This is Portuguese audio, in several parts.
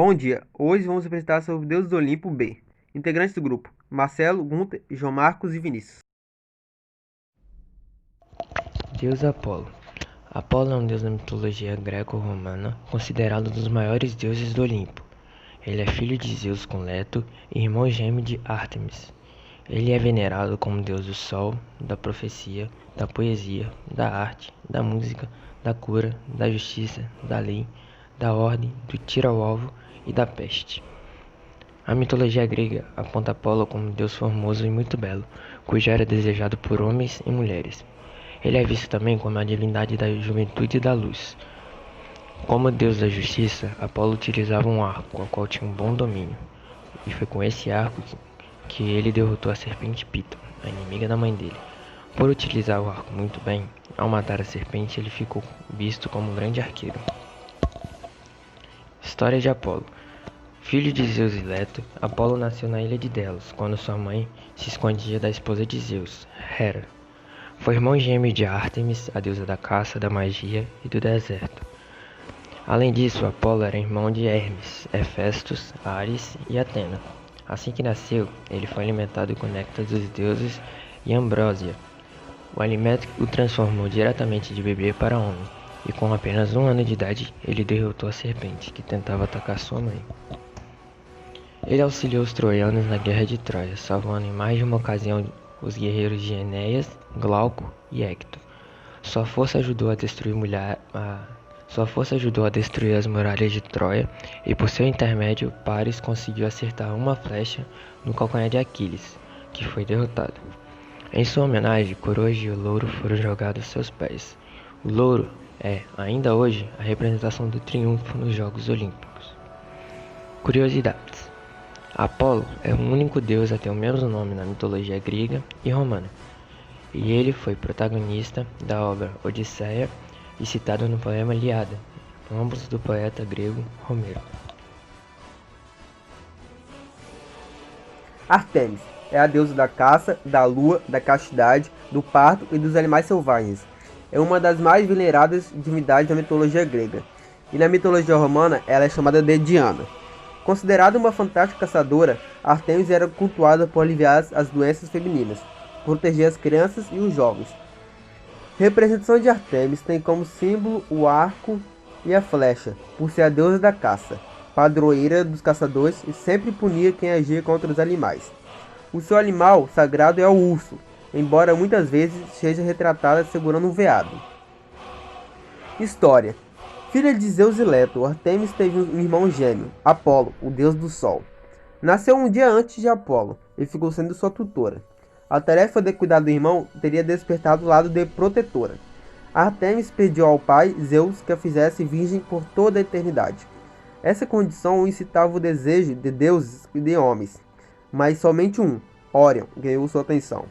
Bom dia, hoje vamos apresentar sobre o Deus do Olimpo B. Integrantes do grupo: Marcelo, Gunter, João Marcos e Vinícius. Deus Apolo. Apolo é um deus da mitologia greco-romana, considerado um dos maiores deuses do Olimpo. Ele é filho de Zeus com Leto e irmão gêmeo de Ártemis. Ele é venerado como deus do sol, da profecia, da poesia, da arte, da música, da cura, da justiça, da lei, da ordem, do tiro ao alvo e da peste. A mitologia grega aponta Apolo como um deus formoso e muito belo, cujo era desejado por homens e mulheres. Ele é visto também como a divindade da juventude e da luz. Como deus da justiça, Apolo utilizava um arco, ao qual tinha um bom domínio, e foi com esse arco que ele derrotou a serpente Píton, a inimiga da mãe dele. Por utilizar o arco muito bem, ao matar a serpente ele ficou visto como um grande arqueiro. História de Apolo. Filho de Zeus e Leto, Apolo nasceu na ilha de Delos, quando sua mãe se escondia da esposa de Zeus, Hera. Foi irmão gêmeo de Ártemis, a deusa da caça, da magia e do deserto. Além disso, Apolo era irmão de Hermes, Hefestos, Ares e Atena. Assim que nasceu, ele foi alimentado com néctar dos deuses e ambrósia. O alimento o transformou diretamente de bebê para homem, e com apenas 1 ano de idade, ele derrotou a serpente que tentava atacar sua mãe. Ele auxiliou os troianos na guerra de Troia, salvando em mais de uma ocasião os guerreiros de Enéas, Glauco e Hector. Sua força ajudou a destruir as muralhas de Troia e, por seu intermédio, Paris conseguiu acertar uma flecha no calcanhar de Aquiles, que foi derrotado. Em sua homenagem, coroas de louro foram jogadas aos seus pés. O louro é, ainda hoje, a representação do triunfo nos Jogos Olímpicos. Curiosidades: Apolo é o único deus a ter o mesmo nome na mitologia grega e romana, e ele foi protagonista da obra Odisseia e citado no poema Ilíada, ambos do poeta grego Homero. Ártemis é a deusa da caça, da lua, da castidade, do parto e dos animais selvagens. É uma das mais veneradas divindades da mitologia grega, e na mitologia romana ela é chamada de Diana. Considerada uma fantástica caçadora, Ártemis era cultuada por aliviar as doenças femininas, proteger as crianças e os jovens. Representação de Ártemis tem como símbolo o arco e a flecha, por ser a deusa da caça, padroeira dos caçadores e sempre punia quem agia contra os animais. O seu animal sagrado é o urso, embora muitas vezes seja retratada segurando um veado. História: filha de Zeus e Leto, Ártemis teve um irmão gêmeo, Apolo, o deus do sol. Nasceu um dia antes de Apolo e ficou sendo sua tutora. A tarefa de cuidar do irmão teria despertado o lado de protetora. Ártemis pediu ao pai, Zeus, que a fizesse virgem por toda a eternidade. Essa condição incitava o desejo de deuses e de homens, mas somente um, Órion, ganhou sua atenção.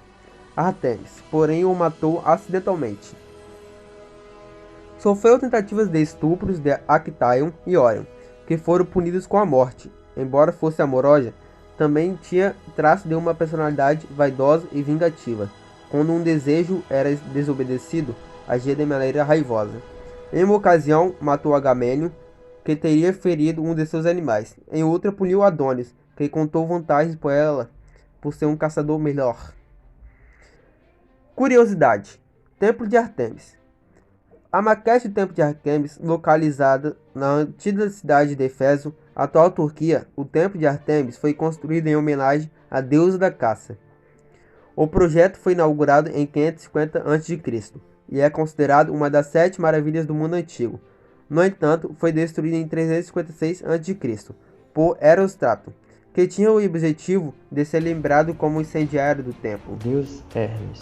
Ártemis, porém, o matou acidentalmente. Sofreu tentativas de estupros de Actaeon e Órion, que foram punidos com a morte. Embora fosse amorosa, também tinha traço de uma personalidade vaidosa e vingativa. Quando um desejo era desobedecido, agia de maneira raivosa. Em uma ocasião, matou Agamemnon, que teria ferido um de seus animais. Em outra, puniu Adonis, que contou vantagens por ela, por ser um caçador melhor. Curiosidade: Templo de Ártemis. A maquete do Templo de Ártemis, localizada na antiga cidade de Éfeso, atual Turquia, o Templo de Ártemis foi construído em homenagem à deusa da caça. O projeto foi inaugurado em 550 a.C. e é considerado uma das 7 maravilhas do mundo antigo. No entanto, foi destruído em 356 a.C. por Herostrato, que tinha o objetivo de ser lembrado como incendiário do templo. Deus Hermes.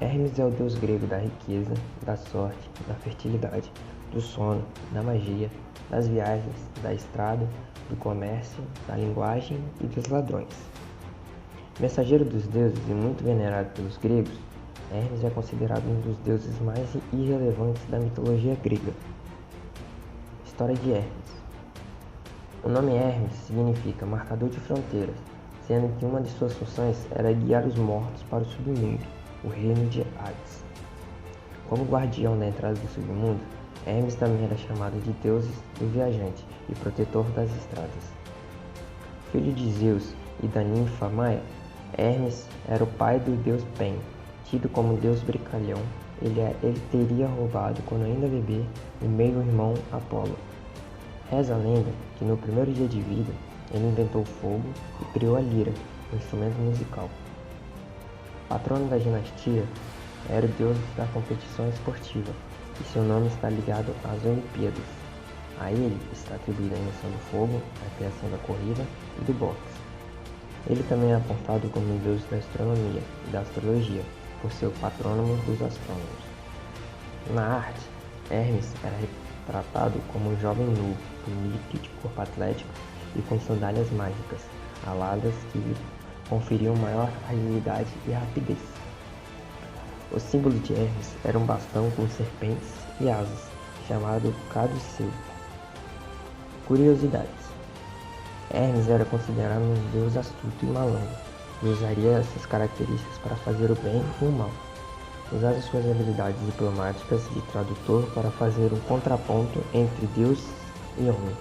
Hermes é o deus grego da riqueza, da sorte, da fertilidade, do sono, da magia, das viagens, da estrada, do comércio, da linguagem e dos ladrões. Mensageiro dos deuses e muito venerado pelos gregos, Hermes é considerado um dos deuses mais irrelevantes da mitologia grega. História de Hermes. O nome Hermes significa marcador de fronteiras, sendo que uma de suas funções era guiar os mortos para o submundo, o reino de Hades. Como guardião da entrada do submundo, Hermes também era chamado de deus do viajante e protetor das estradas. Filho de Zeus e da ninfa Maia, Hermes era o pai do deus Pen, tido como deus brincalhão. Ele teria roubado, quando ainda bebê, o meio-irmão Apolo. Reza a lenda que no primeiro dia de vida, ele inventou o fogo e criou a lira, um instrumento musical. Patrono da dinastia, era o deus da competição esportiva, e seu nome está ligado às Olimpíadas. A ele está atribuída a invenção do fogo, a criação da corrida e do boxe. Ele também é apontado como um deus da astronomia e da astrologia, por ser o patrônimo dos astrônomos. Na arte, Hermes era retratado como um jovem nu, bonito, de corpo atlético e com sandálias mágicas, aladas que lhe conferiam maior agilidade e rapidez. O símbolo de Hermes era um bastão com serpentes e asas, chamado caduceu. Curiosidades: Hermes era considerado um deus astuto e malandro, e usaria essas características para fazer o bem e o mal. Usava suas habilidades diplomáticas de tradutor para fazer um contraponto entre Deus e homem.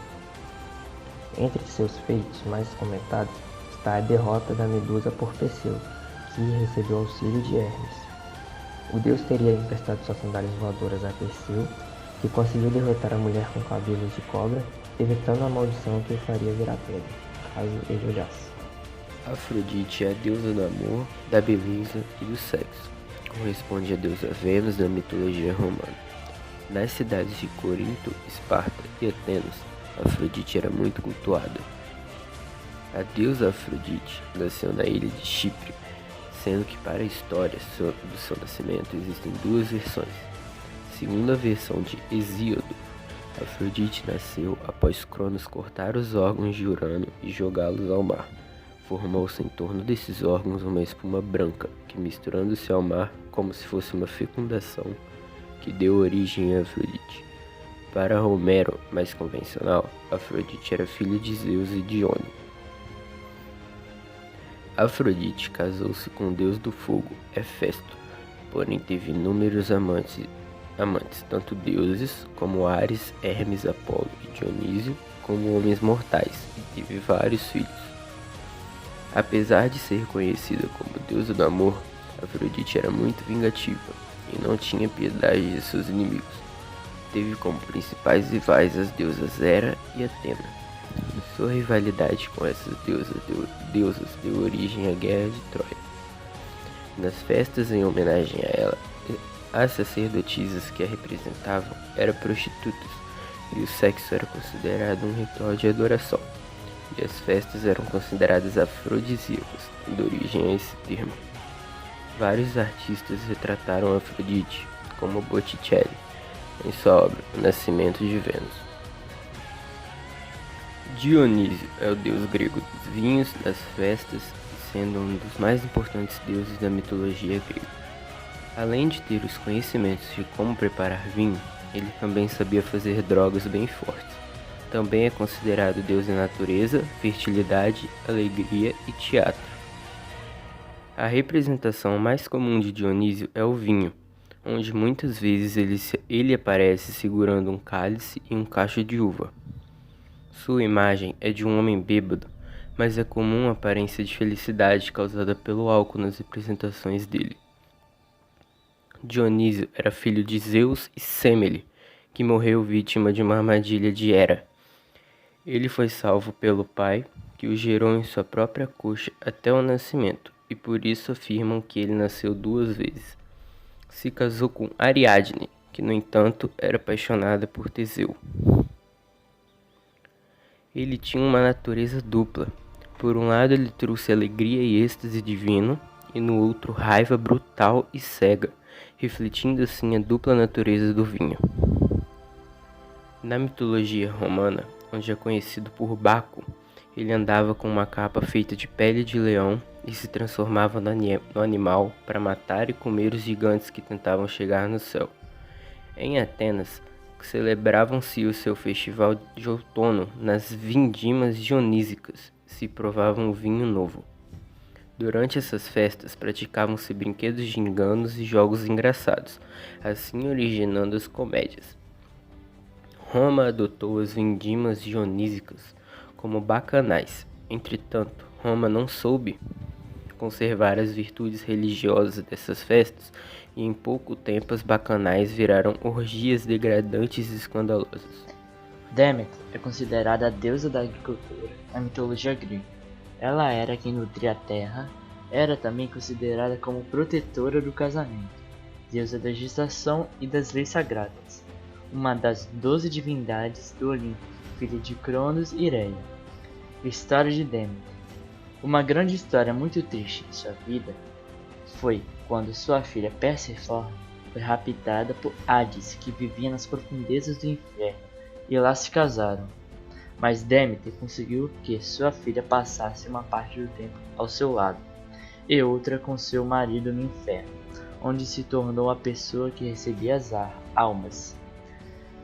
Entre seus feitos mais comentados está a derrota da Medusa por Perseu, que recebeu auxílio de Hermes. O deus teria emprestado suas sandálias voadoras a Perseu, que conseguiu derrotar a mulher com cabelos de cobra, evitando a maldição que o faria virar pedra, caso ele olhasse. Afrodite é a deusa do amor, da beleza e do sexo. Corresponde à deusa Vênus da mitologia romana. Nas cidades de Corinto, Esparta e Atenas, Afrodite era muito cultuada. A deusa Afrodite nasceu na ilha de Chipre, sendo que para a história do seu nascimento existem duas versões. Segundo a versão de Hesíodo, Afrodite nasceu após Cronos cortar os órgãos de Urano e jogá-los ao mar. Formou-se em torno desses órgãos uma espuma branca, que misturando-se ao mar como se fosse uma fecundação, que deu origem a Afrodite. Para Homero, mais convencional, Afrodite era filha de Zeus e Dione. Afrodite casou-se com o deus do fogo, Hefesto, porém teve inúmeros amantes, tanto deuses como Ares, Hermes, Apolo e Dionísio, como homens mortais, e teve vários filhos. Apesar de ser conhecida como deusa do amor, Afrodite era muito vingativa e não tinha piedade de seus inimigos. Teve como principais rivais as deusas Hera e Atena. Sua rivalidade com essas deusas deu origem à Guerra de Troia. Nas festas em homenagem a ela, as sacerdotisas que a representavam eram prostitutas, e o sexo era considerado um ritual de adoração, e as festas eram consideradas afrodisíacas, dando origem a esse termo. Vários artistas retrataram Afrodite, como Botticelli, em sua obra O Nascimento de Vênus. Dionísio é o deus grego dos vinhos, das festas, sendo um dos mais importantes deuses da mitologia grega. Além de ter os conhecimentos de como preparar vinho, ele também sabia fazer drogas bem fortes. Também é considerado deus da natureza, fertilidade, alegria e teatro. A representação mais comum de Dionísio é o vinho, onde muitas vezes ele aparece segurando um cálice e um cacho de uva. Sua imagem é de um homem bêbado, mas é comum a aparência de felicidade causada pelo álcool nas representações dele. Dionísio era filho de Zeus e Semele, que morreu vítima de uma armadilha de Hera. Ele foi salvo pelo pai, que o gerou em sua própria coxa até o nascimento, e por isso afirmam que ele nasceu 2 vezes. Se casou com Ariadne, que no entanto era apaixonada por Teseu. Ele tinha uma natureza dupla. Por um lado ele trouxe alegria e êxtase divino, e no outro raiva brutal e cega, refletindo assim a dupla natureza do vinho. Na mitologia romana, onde é conhecido por Baco, ele andava com uma capa feita de pele de leão e se transformava no animal para matar e comer os gigantes que tentavam chegar no céu. Em Atenas, celebravam-se o seu festival de outono nas vindimas dionísicas, se provavam o vinho novo. Durante essas festas praticavam-se brinquedos de enganos e jogos engraçados, assim originando as comédias. Roma adotou as vindimas dionísicas como bacanais. Entretanto, Roma não soube conservar as virtudes religiosas dessas festas, e em pouco tempo as bacanais viraram orgias degradantes e escandalosas. Deméter é considerada a deusa da agricultura na mitologia grega. Ela era quem nutria a terra, era também considerada como protetora do casamento, deusa da gestação e das leis sagradas, uma das 12 divindades do Olimpo, filha de Cronos e Reia. História de Deméter. Uma grande história muito triste de sua vida foi quando sua filha Perséfone foi raptada por Hades, que vivia nas profundezas do inferno, e lá se casaram. Mas Deméter conseguiu que sua filha passasse uma parte do tempo ao seu lado, e outra com seu marido no inferno, onde se tornou a pessoa que recebia as almas.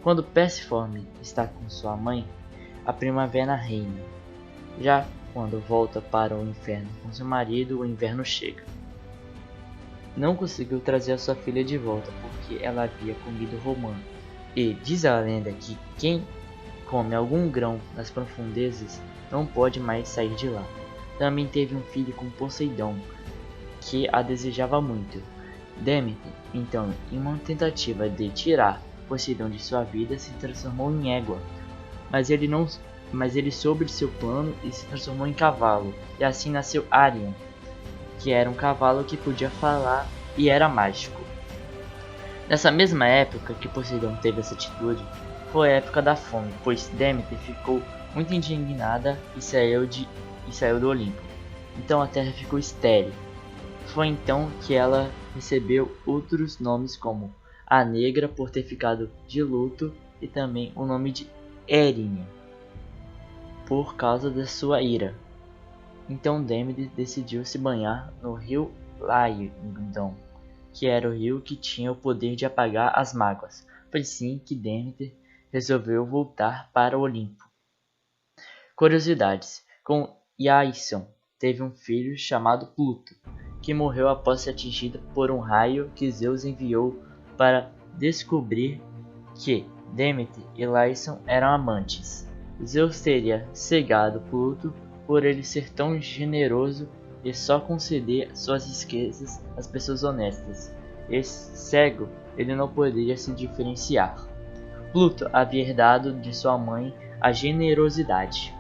Quando Perséfone está com sua mãe, a primavera reina. Já quando volta para o inferno com seu marido, o inverno chega. Não conseguiu trazer a sua filha de volta porque ela havia comido romã. E diz a lenda que quem come algum grão nas profundezas não pode mais sair de lá. Também teve um filho com Poseidon, que a desejava muito. Deméter, então, em uma tentativa de tirar Poseidon de sua vida, se transformou em égua. Mas ele soube de seu plano e se transformou em cavalo, e assim nasceu Arion, que era um cavalo que podia falar e era mágico. Nessa mesma época que Poseidon teve essa atitude, foi a época da fome, pois Deméter ficou muito indignada e saiu do Olimpo. Então a terra ficou estéril. Foi então que ela recebeu outros nomes como a Negra por ter ficado de luto e também o nome de Erinha por causa da sua ira. Então Deméter decidiu se banhar no rio Laidon, que era o rio que tinha o poder de apagar as mágoas. Foi assim que Deméter resolveu voltar para o Olimpo. Curiosidades: com Iason teve um filho chamado Pluto, que morreu após ser atingido por um raio que Zeus enviou para descobrir que Deméter e Iason eram amantes. Zeus teria cegado Pluto por ele ser tão generoso e só conceder suas riquezas às pessoas honestas. Esse cego, ele não poderia se diferenciar. Pluto havia herdado de sua mãe a generosidade.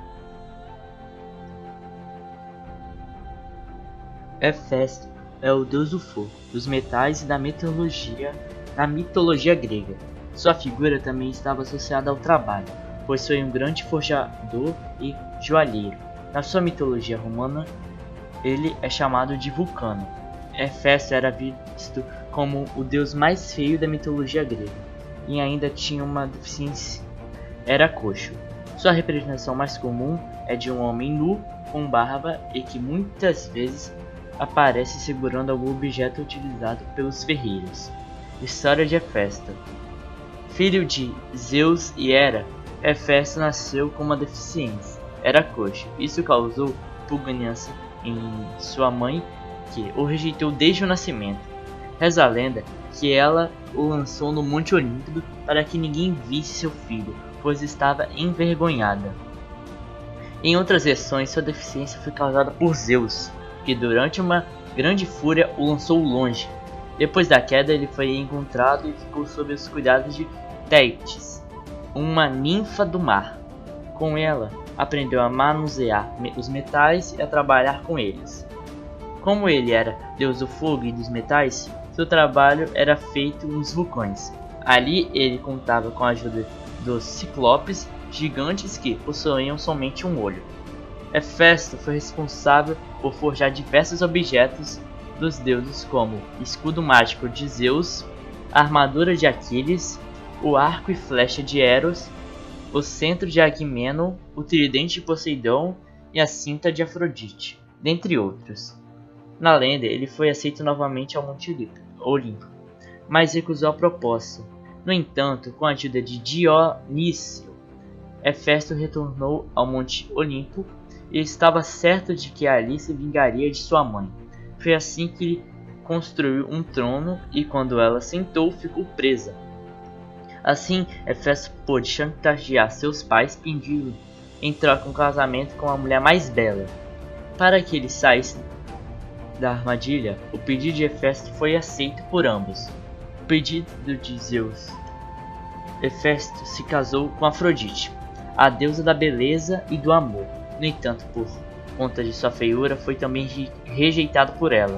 Hefesto é o deus do fogo, dos metais e da mitologia na mitologia grega. Sua figura também estava associada ao trabalho, pois foi um grande forjador e joalheiro. Na sua mitologia romana, ele é chamado de Vulcano. Hefesto era visto como o deus mais feio da mitologia grega, e ainda tinha uma deficiência: era coxo. Sua representação mais comum é de um homem nu, com barba e que muitas vezes aparece segurando algum objeto utilizado pelos ferreiros. História de Hefesto. Filho de Zeus e Hera, Hefesto nasceu com uma deficiência: era coxo. Isso causou repugnância em sua mãe, que o rejeitou desde o nascimento. Reza a lenda que ela o lançou no Monte Olimpo para que ninguém visse seu filho, pois estava envergonhada. Em outras versões, sua deficiência foi causada por Zeus, que durante uma grande fúria o lançou longe. Depois da queda, ele foi encontrado e ficou sob os cuidados de Tétis, uma ninfa do mar. Com ela, aprendeu a manusear os metais e a trabalhar com eles. Como ele era deus do fogo e dos metais, seu trabalho era feito nos vulcões. Ali ele contava com a ajuda dos ciclopes, gigantes que possuíam somente um olho. Hefesto foi responsável por forjar diversos objetos dos deuses, como o escudo mágico de Zeus, a armadura de Aquiles, o arco e flecha de Eros, o centro de Agamenon, o tridente de Poseidon e a cinta de Afrodite, dentre outros. Na lenda, ele foi aceito novamente ao Monte Olimpo, mas recusou a proposta. No entanto, com a ajuda de Dionísio, Hefesto retornou ao Monte Olimpo e estava certo de que ali se vingaria de sua mãe. Foi assim que construiu um trono e, quando ela sentou, ficou presa. Assim, Hefesto pôde chantagear seus pais pedindo em troca um casamento com a mulher mais bela. Para que ele saísse da armadilha, o pedido de Hefesto foi aceito por ambos. O pedido de Zeus. Hefesto se casou com Afrodite, a deusa da beleza e do amor. No entanto, por conta de sua feiura, foi também rejeitado por ela.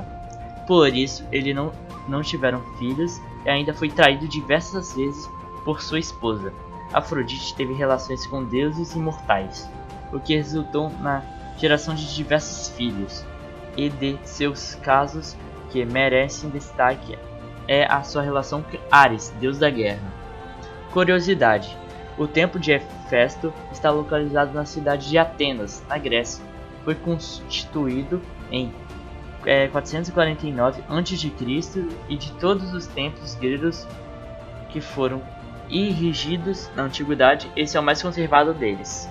Por isso, eles não tiveram filhos e ainda foi traído diversas vezes por sua esposa. Afrodite teve relações com deuses imortais, o que resultou na geração de diversos filhos. E de seus casos que merecem destaque é a sua relação com Ares, deus da guerra. Curiosidade: o templo de Hefesto está localizado na cidade de Atenas, na Grécia. Foi constituído em 449 a.C. e de todos os templos gregos que foram erigidos na antiguidade, esse é o mais conservado deles.